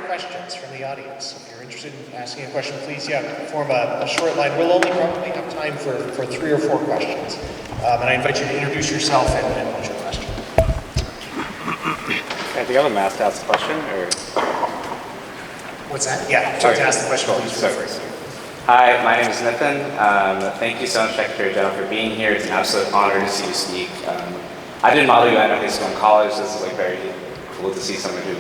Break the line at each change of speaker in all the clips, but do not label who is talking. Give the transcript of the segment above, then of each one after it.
questions from the audience. If you're interested in asking a question, please, form a short line. We'll only probably have time for 3 or 4 questions. And I invite you to introduce yourself and put your question.
I think I'm asked to ask the question, or?
What's that? Yeah, to ask the question, please feel free.
Hi, my name is Nathan. Thank you so much, Secretary General, for being here. It's an absolute honor to see you speak. I did Model UN at high school and college. This is very cool to see someone who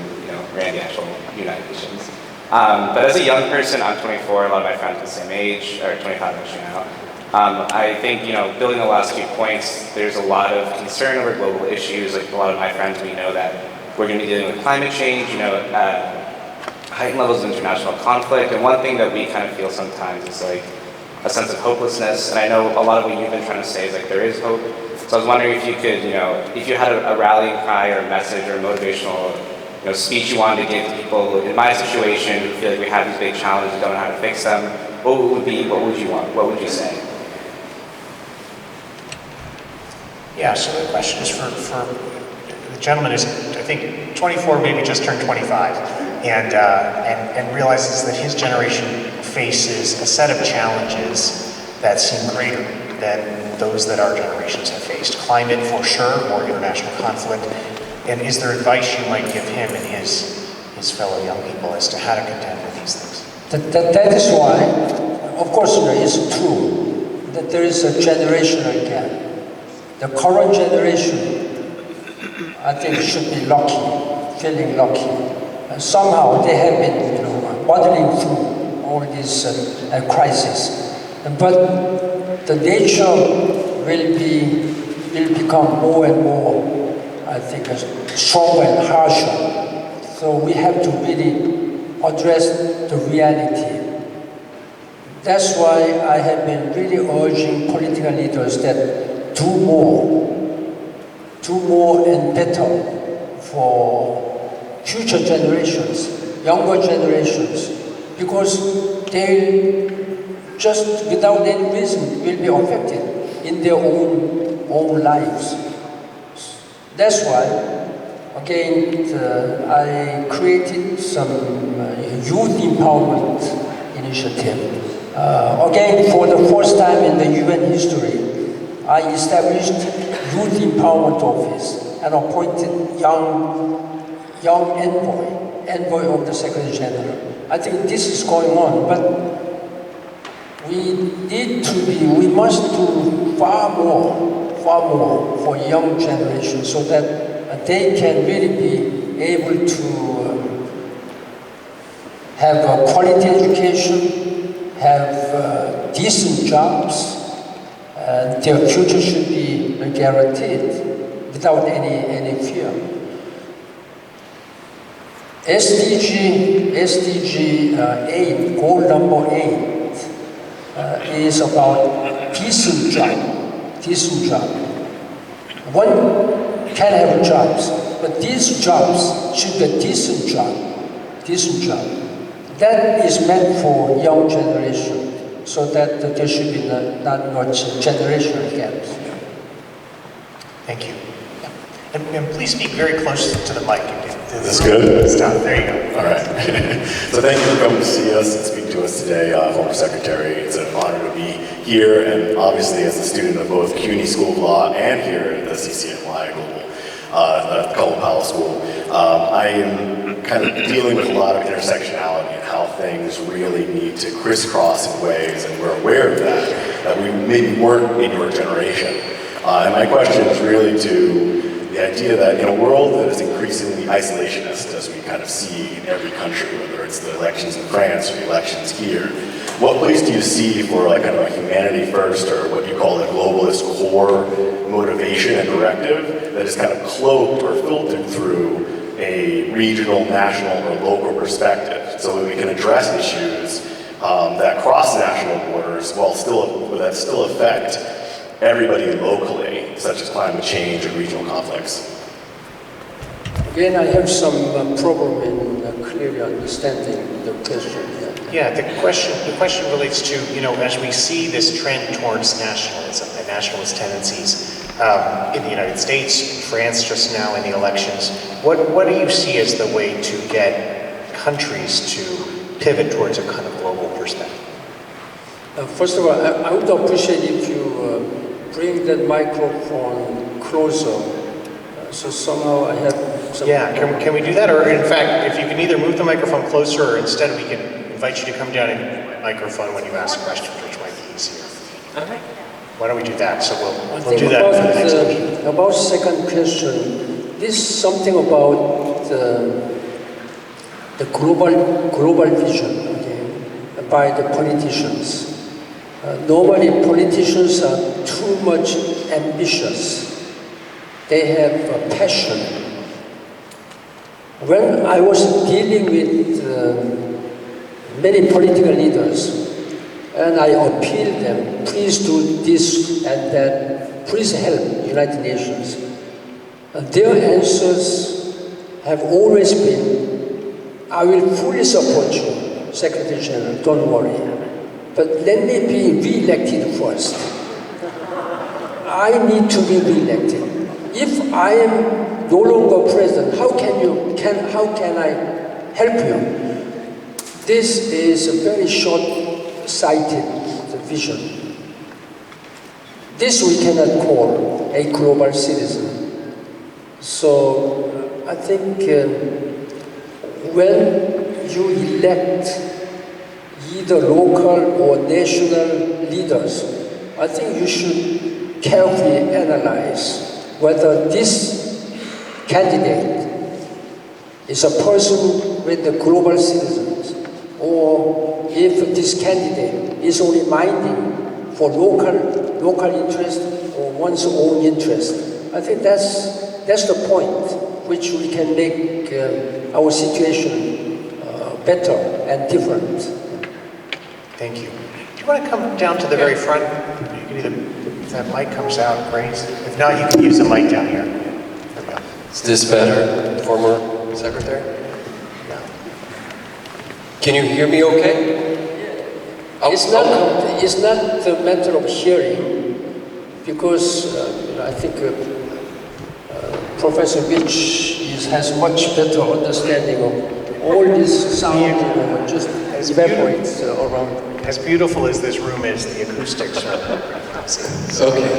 ran the actual United Nations. But as a young person, I'm 24. A lot of my friends are the same age, or 25 actually now. I think building the last few points, there's a lot of concern over global issues. Like a lot of my friends, we know that we're going to be dealing with climate change. Heightened levels of international conflict, and one thing that we kind of feel sometimes is a sense of hopelessness. And I know a lot of what you've been trying to say is there is hope. So I was wondering if you could, if you had a rallying cry or a message or a motivational, speech you wanted to give to people in my situation who feel like we have these big challenges, don't know how to fix them. What would you want? What would you say?
Yeah. So the question is for the gentleman is, I think, 24, maybe just turned 25. And realizes that his generation faces a set of challenges that seem greater than those that our generations have faced. Climate, for sure, more international conflict. And is there advice you might give him and his fellow young people as to how to contend with these things?
That is why, of course, it's true that there is a generational gap. The current generation, I think, should be lucky, feeling lucky. Somehow they have been, battling through all this crisis, but the nature will become more and more, I think, stronger and harsher. So we have to really address the reality. That's why I have been really urging political leaders that do more and better for future generations, younger generations, because they just without any reason will be affected in their own lives. That's why, again, I created some youth empowerment initiative. Again, for the first time in the UN history, I established Youth Empowerment Office and appointed young envoy of the Secretary General. I think this is going on, but we must do far more for young generations so that they can really be able to have a quality education, have decent jobs, and their future should be guaranteed without any fear. SDG 8, goal number 8, is about decent job. One can have jobs, but these jobs should be a decent job. That is meant for young generation, so that there should be not much generational gaps.
Thank you. And please speak very close to the mic.
Is this good?
Stop. There you go.
All right. So thank you for coming to see us and speak to us today, former Secretary. It's an honor to be here, and obviously as a student of both CUNY School of Law and here at the CCNY Cullen Powell School, I am kind of dealing with a lot of intersectionality and how things really need to crisscross in ways, and we're aware of that we maybe weren't in your generation. And my question is really to the idea that in a world that is increasingly isolationist, as we kind of see in every country, whether it's the elections in France or the elections here, what place do you see for kind of a humanity first, or what you call a globalist core motivation and directive that is kind of cloaked or filtered through a regional, national, or local perspective, so that we can address issues that cross national borders that still affect everybody locally, such as climate change and regional conflicts?
Again, I have some problem in clearly understanding the question.
Yeah, the question relates to, as we see this trend towards nationalism and nationalist tendencies in the United States, in France just now in the elections, what do you see as the way to get countries to pivot towards a kind of global perspective?
First of all, I would appreciate if you bring that microphone closer, so somehow I have some...
Yeah, can we do that? Or in fact, if you can either move the microphone closer, or instead we can invite you to come down and use the microphone when you ask questions, which might be easier.
Okay.
Why don't we do that? So
I
we'll
think
do that for the next session.
about second question, this is something about the global vision, okay, by the politicians. Normally, politicians are too much ambitious. They have a passion. When I was dealing with many political leaders, and I appealed them, please do this and that, please help United Nations. And their answers have always been, I will fully support you, Secretary General, don't worry. But let me be re-elected first. I need to be re-elected. If I am no longer president, how can I help you? This is a very short-sighted vision. This we cannot call a global citizen. So I think when you elect either local or national leaders, I think you should carefully analyze whether this candidate is a person with the global citizens, or if this candidate is only minding for local interest or one's own interest. I think that's the point which we can make our situation better and different.
Thank you. Do you want to come down to the very front? You can either, if that mic comes out, great. If not, you can use the mic down here. There we go.
Is this better, former secretary?
Yeah.
Can you hear me okay?
It's not a matter of hearing, because I think Professor Beach has much better understanding of all this sound, just evaporates around.
As beautiful as this room is, the acoustics are...
Okay.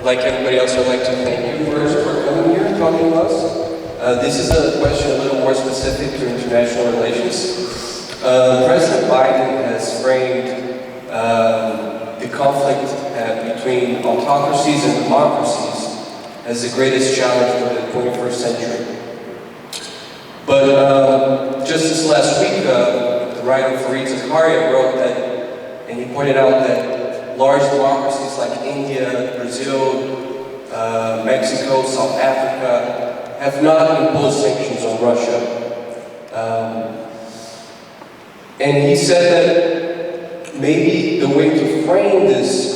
Like everybody else, I'd like to thank you first for coming here and talking to us. This is a question a little more specific to international relations. President Biden has framed the conflict between autocracies and democracies as the greatest challenge for the 21st century. But just this last week, the writer Fareed Zakaria wrote that, and he pointed out that large democracies like India, Brazil, Mexico, South Africa have not imposed sanctions on Russia. And he said that maybe the way to frame this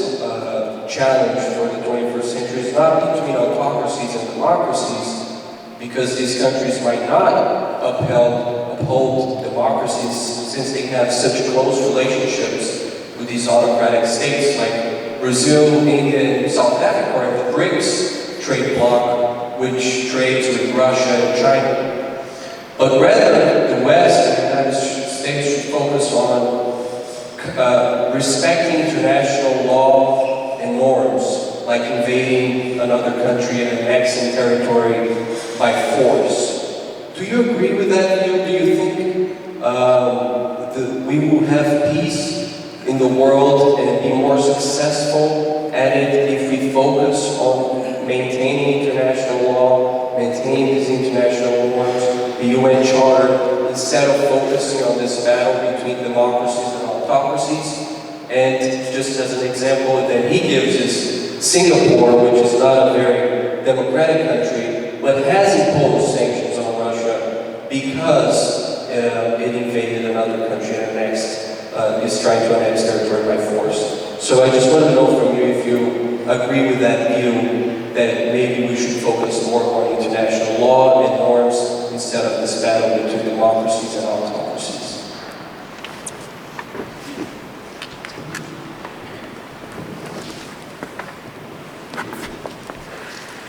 challenge for the 21st century is not between autocracies and democracies, because these countries might not uphold democracies since they have such close relationships with these autocratic states like Brazil, India, and South Africa are in the BRICS trade bloc, which trades with Russia and China. But rather, the West and the United States should focus on respecting international law and norms, like invading another country and annexing territory by force. Do you agree with that view? Do you think we will have peace in the world and be more successful at it if we focus on maintaining international law, maintaining these international norms, the UN Charter, instead of focusing on this battle between democracies and autocracies? And just as an example that he gives is Singapore, which is not a very democratic country, but has imposed sanctions on Russia because it invaded another country and is trying to annex territory by force. So I just want to know from you if you agree with that view that maybe we should focus more on international law and norms instead of this battle between democracies and autocracies.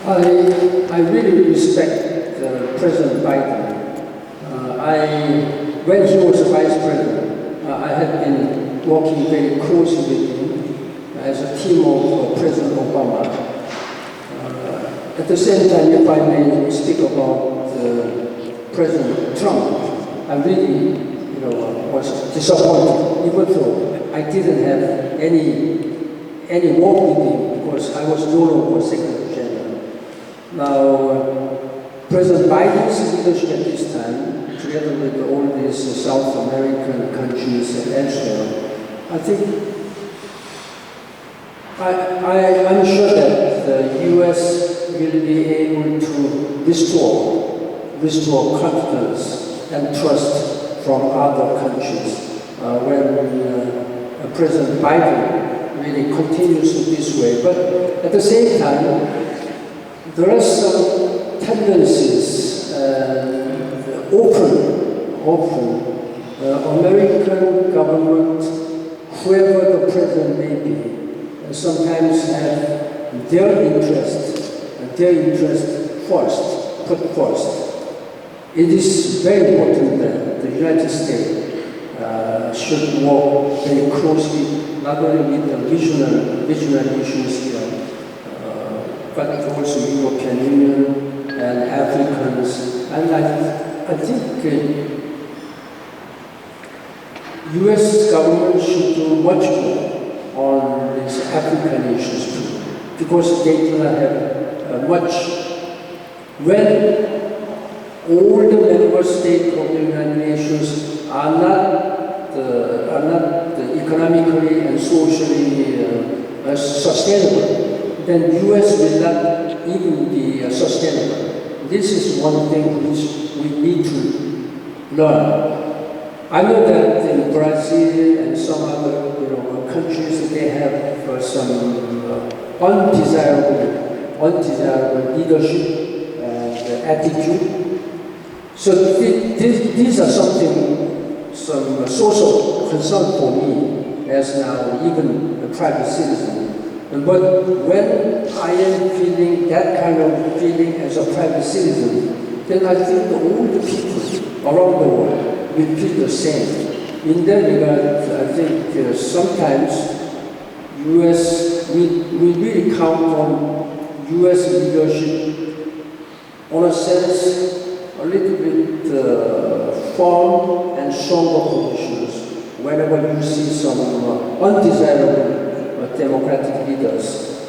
I really respect President Biden When he was vice president, I had been working very closely with him as a team of President Obama. At the same time, if I may speak about President Trump, I really, was disappointed, even though I didn't have any work with him because I was no longer Secretary General. Now, President Biden's leadership at this time, together with all these South American countries and elsewhere, I think I'm sure that the U.S. will be able to restore confidence and trust from other countries when President Biden really continues in this way. But at the same time, there are some tendencies, American government, whoever the president may be, sometimes have their interest put first. It is very important that the United States should work very closely, not only with the regional issues here, but also European Union and Africans. And I think U.S. government should do much more on these African issues too, because they do not have much. When all the member states of the United Nations are not economically and socially sustainable, then U.S. will not even be sustainable. This is one thing which we need to learn. I know that in Brazil and some other countries, they have some undesirable leadership and attitude. So these are some social concern for me as now even a private citizen. But when I am feeling that kind of feeling as a private citizen, then I think all the people around the world will feel the same. In that regard, I think sometimes U.S. we really count on U.S. leadership on a sense a little bit firm and stronger positions whenever you see some undesirable democratic leaders.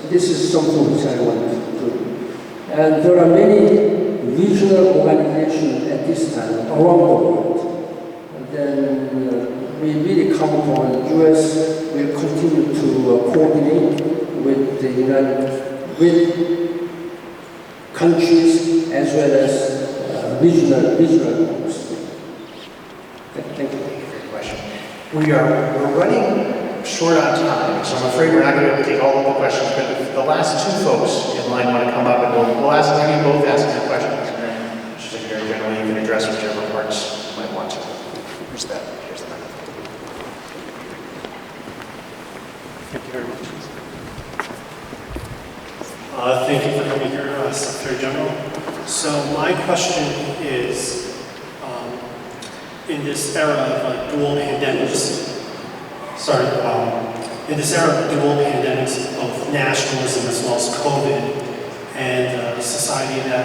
This is something which I want to do. And there are many regional organizations at this time around the world. Then we really count on U.S. will continue to coordinate with with countries as well as regional groups. Thank you.
Thank you for your question. We're running short on time, so I'm afraid we're not going to be able to take all of the questions, but if the last two folks in line want to come up, and we'll ask you both ask their questions, and then Secretary General, you can address whichever parts you might want to. Here's the microphone.
Thank you very much. Thank you for coming here, Secretary General. So my question is, in this era of dual pandemics, of nationalism as well as COVID, and a society that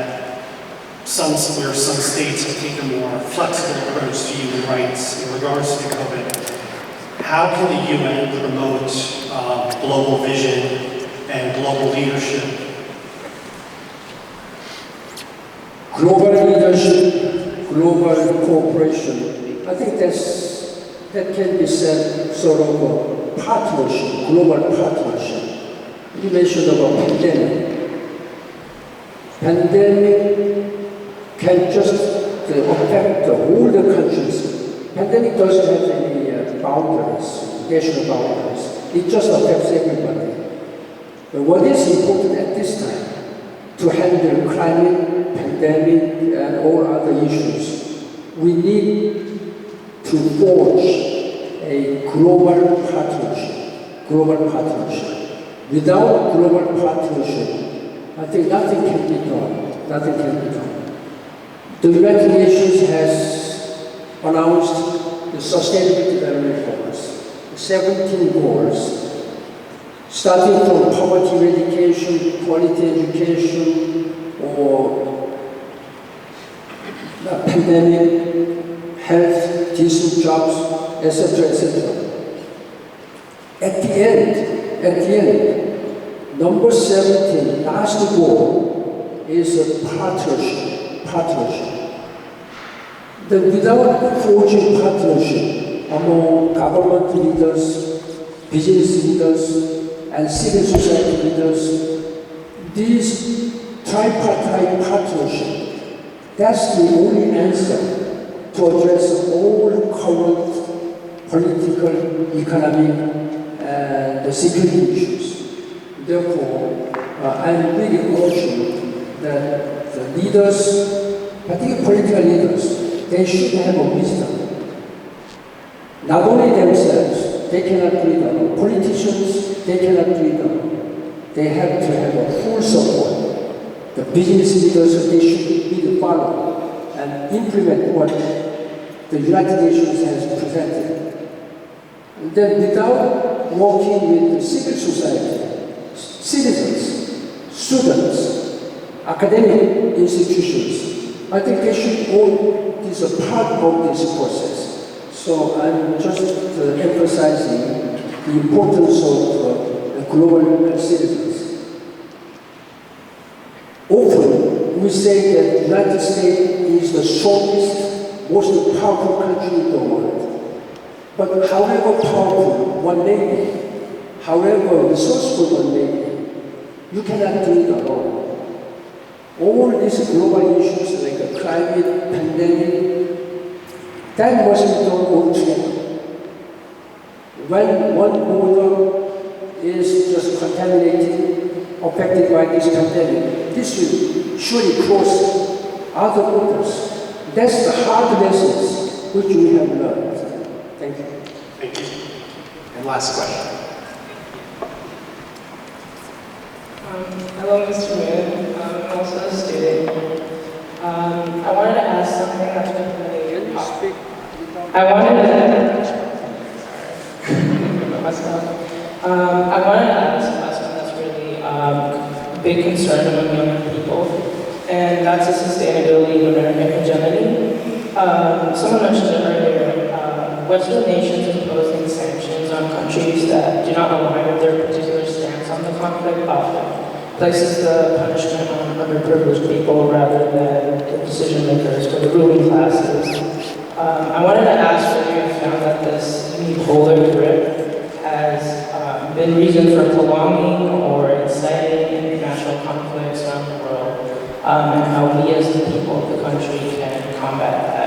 where some states have taken a more flexible approach to human rights in regards to COVID, how can the UN promote global vision and global leadership?
Global leadership, global cooperation, I think that can be said sort of a partnership, global partnership. You mentioned about pandemic. Pandemic can just affect all the countries. Pandemic doesn't have any boundaries, national boundaries. It just affects everybody. But what is important at this time to handle climate, pandemic, and all other issues, we need to forge a global partnership. Without global partnership, I think nothing can be done. The United Nations has announced the Sustainable Development Goals, 17 goals, starting from poverty eradication, quality education, or the pandemic, health, decent jobs, etc., etc. At the end, number 17, last goal, is a partnership. Without forging partnership among government leaders, business leaders, and civil society leaders, this tripartite partnership, that's the only answer to address all current political, economic, and security issues. Therefore, I'm really urging that the leaders, particularly political leaders, they should have a wisdom. Not only themselves, they cannot do it alone. Politicians, they cannot do it alone. They have to have a full support. The business leaders, they should be the follow and implement what the United Nations has presented. And then without working with the civil society, citizens, students, academic institutions, I think they should all be a part of this process. So I'm just emphasizing the importance of global citizens. Often we say that the United States is the strongest, most powerful country in the world. But however powerful one may be, however resourceful one may be, you cannot do it alone. All these global issues like climate, pandemic, that must be done all together. When one border is just contaminated, affected by this pandemic, this will surely cross other borders. That's the hard lessons which we have learned. Thank you.
Thank you. And last question.
Hello, Mr. Moon. I'm also a student. I wanted to ask something that's been really I wanted to ask something that's really a big concern among young people, and that's the sustainability of American hegemony. Someone mentioned it earlier. Western nations imposing sanctions on countries that do not align with their particular stance on the conflict often places the punishment on underprivileged people rather than the decision makers or the ruling classes. I wanted to ask whether you found that this unipolar grip has been reason for prolonging or inciting international conflicts around the world, and how we as the people of the country can combat that.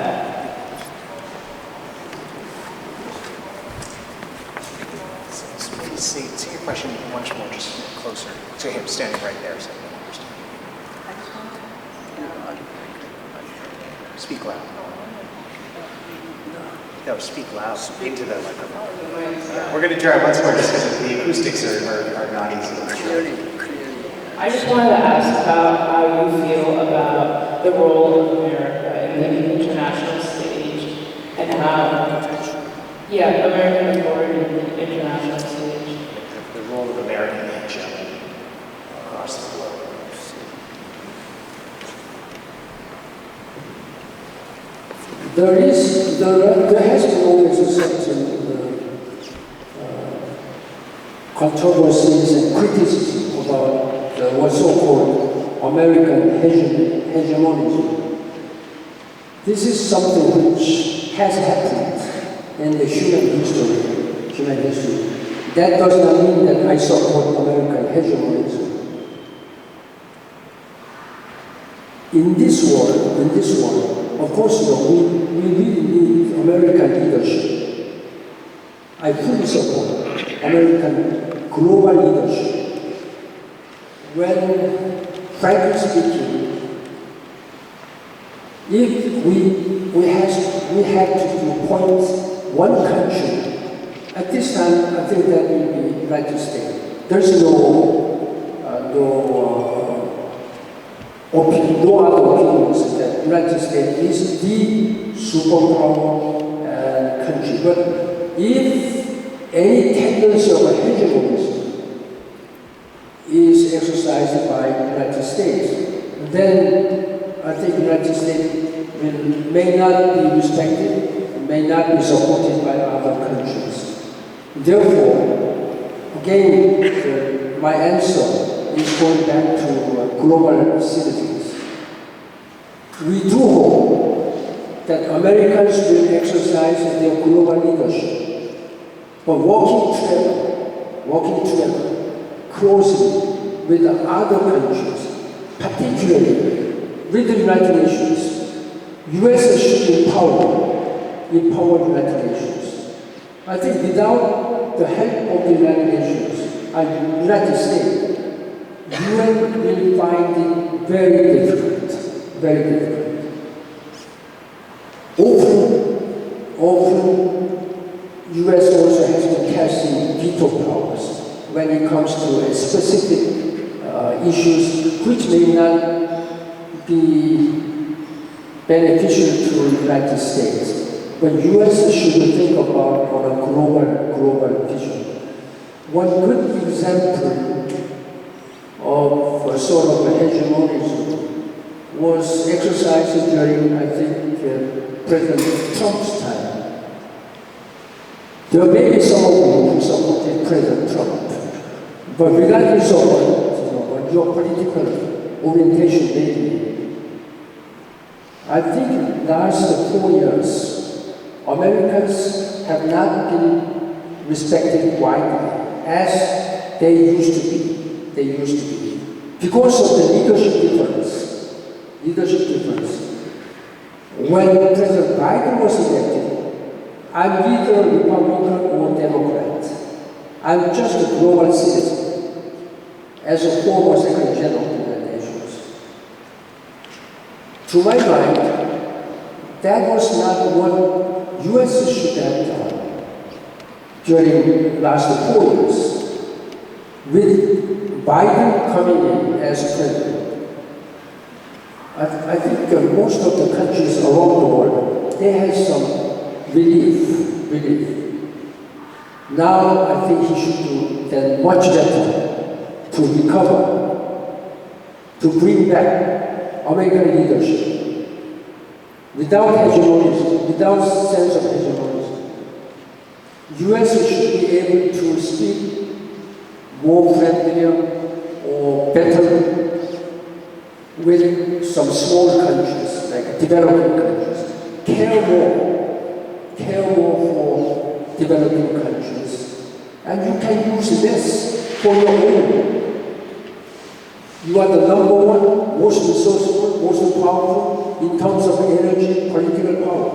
Say your question much more, just closer to him, standing right there. So speak loud. No, speak loud into the microphone. We're going to try once more just because the acoustics are not easy.
I just wanted to ask about how you feel about the role of America in the international stage and how, American authority in the international stage.
The role of American hegemony across the globe.
There has been always a certain controversies and criticism about what's so-called American hegemony. This is something which has happened in the human history. That does not mean that I support American hegemony. In this world, of course, we really need American leadership. I fully support American global leadership. When, frankly speaking, if we have to appoint one country, at this time, I think that will be United States. There's no other opinions that United States is the superpower country. But if any tendency of hegemonism is exercised by the United States, then I think the United States may not be respected, may not be supported by other countries. Therefore, again, my answer is going back to global citizens. We do hope that Americans will exercise their global leadership, but working together closely with the other countries, particularly with the United Nations. US should empower the United Nations. I think without the help of the United Nations and United States, UN will find it very difficult, very difficult. Often, US also has been casting veto powers when it comes to specific issues which may not be beneficial to the United States. But US should think about on a global vision. One good example of a sort of hegemonism was exercised during, I think, President Trump's time. There may be some of you who supported President Trump, but regardless of what your political orientation may be, I think last 4 years, Americans have not been respected widely as they used to be. Because of the leadership difference. When President Biden was elected, I'm neither Republican or Democrat. I'm just a global citizen, as a former Secretary General of the United Nations. To my mind, that was not what US should have done during the last 4 years. With Biden coming in as president, I think most of the countries around the world, they had some relief. Now I think he should do then much better to recover, to bring back American leadership. Without hegemonism, without sense of hegemonism, US should be able to speak more friendlier or better with some small countries, like developing countries. Care more for developing countries. And you can use this for your own. You are the number one, most resourceful, most powerful in terms of energy, political power.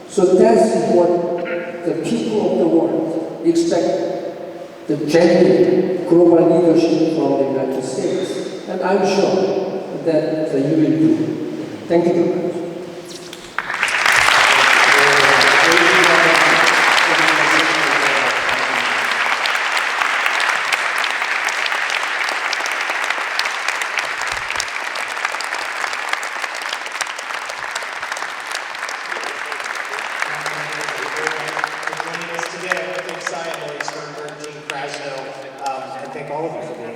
So that's what the people of the world expect, the genuine global leadership from the United States. And I'm sure that you will do. Thank you very much.
For joining us today. I want to thank Cy Emily, Sternberg, Gene Krasno, and thank all of you for being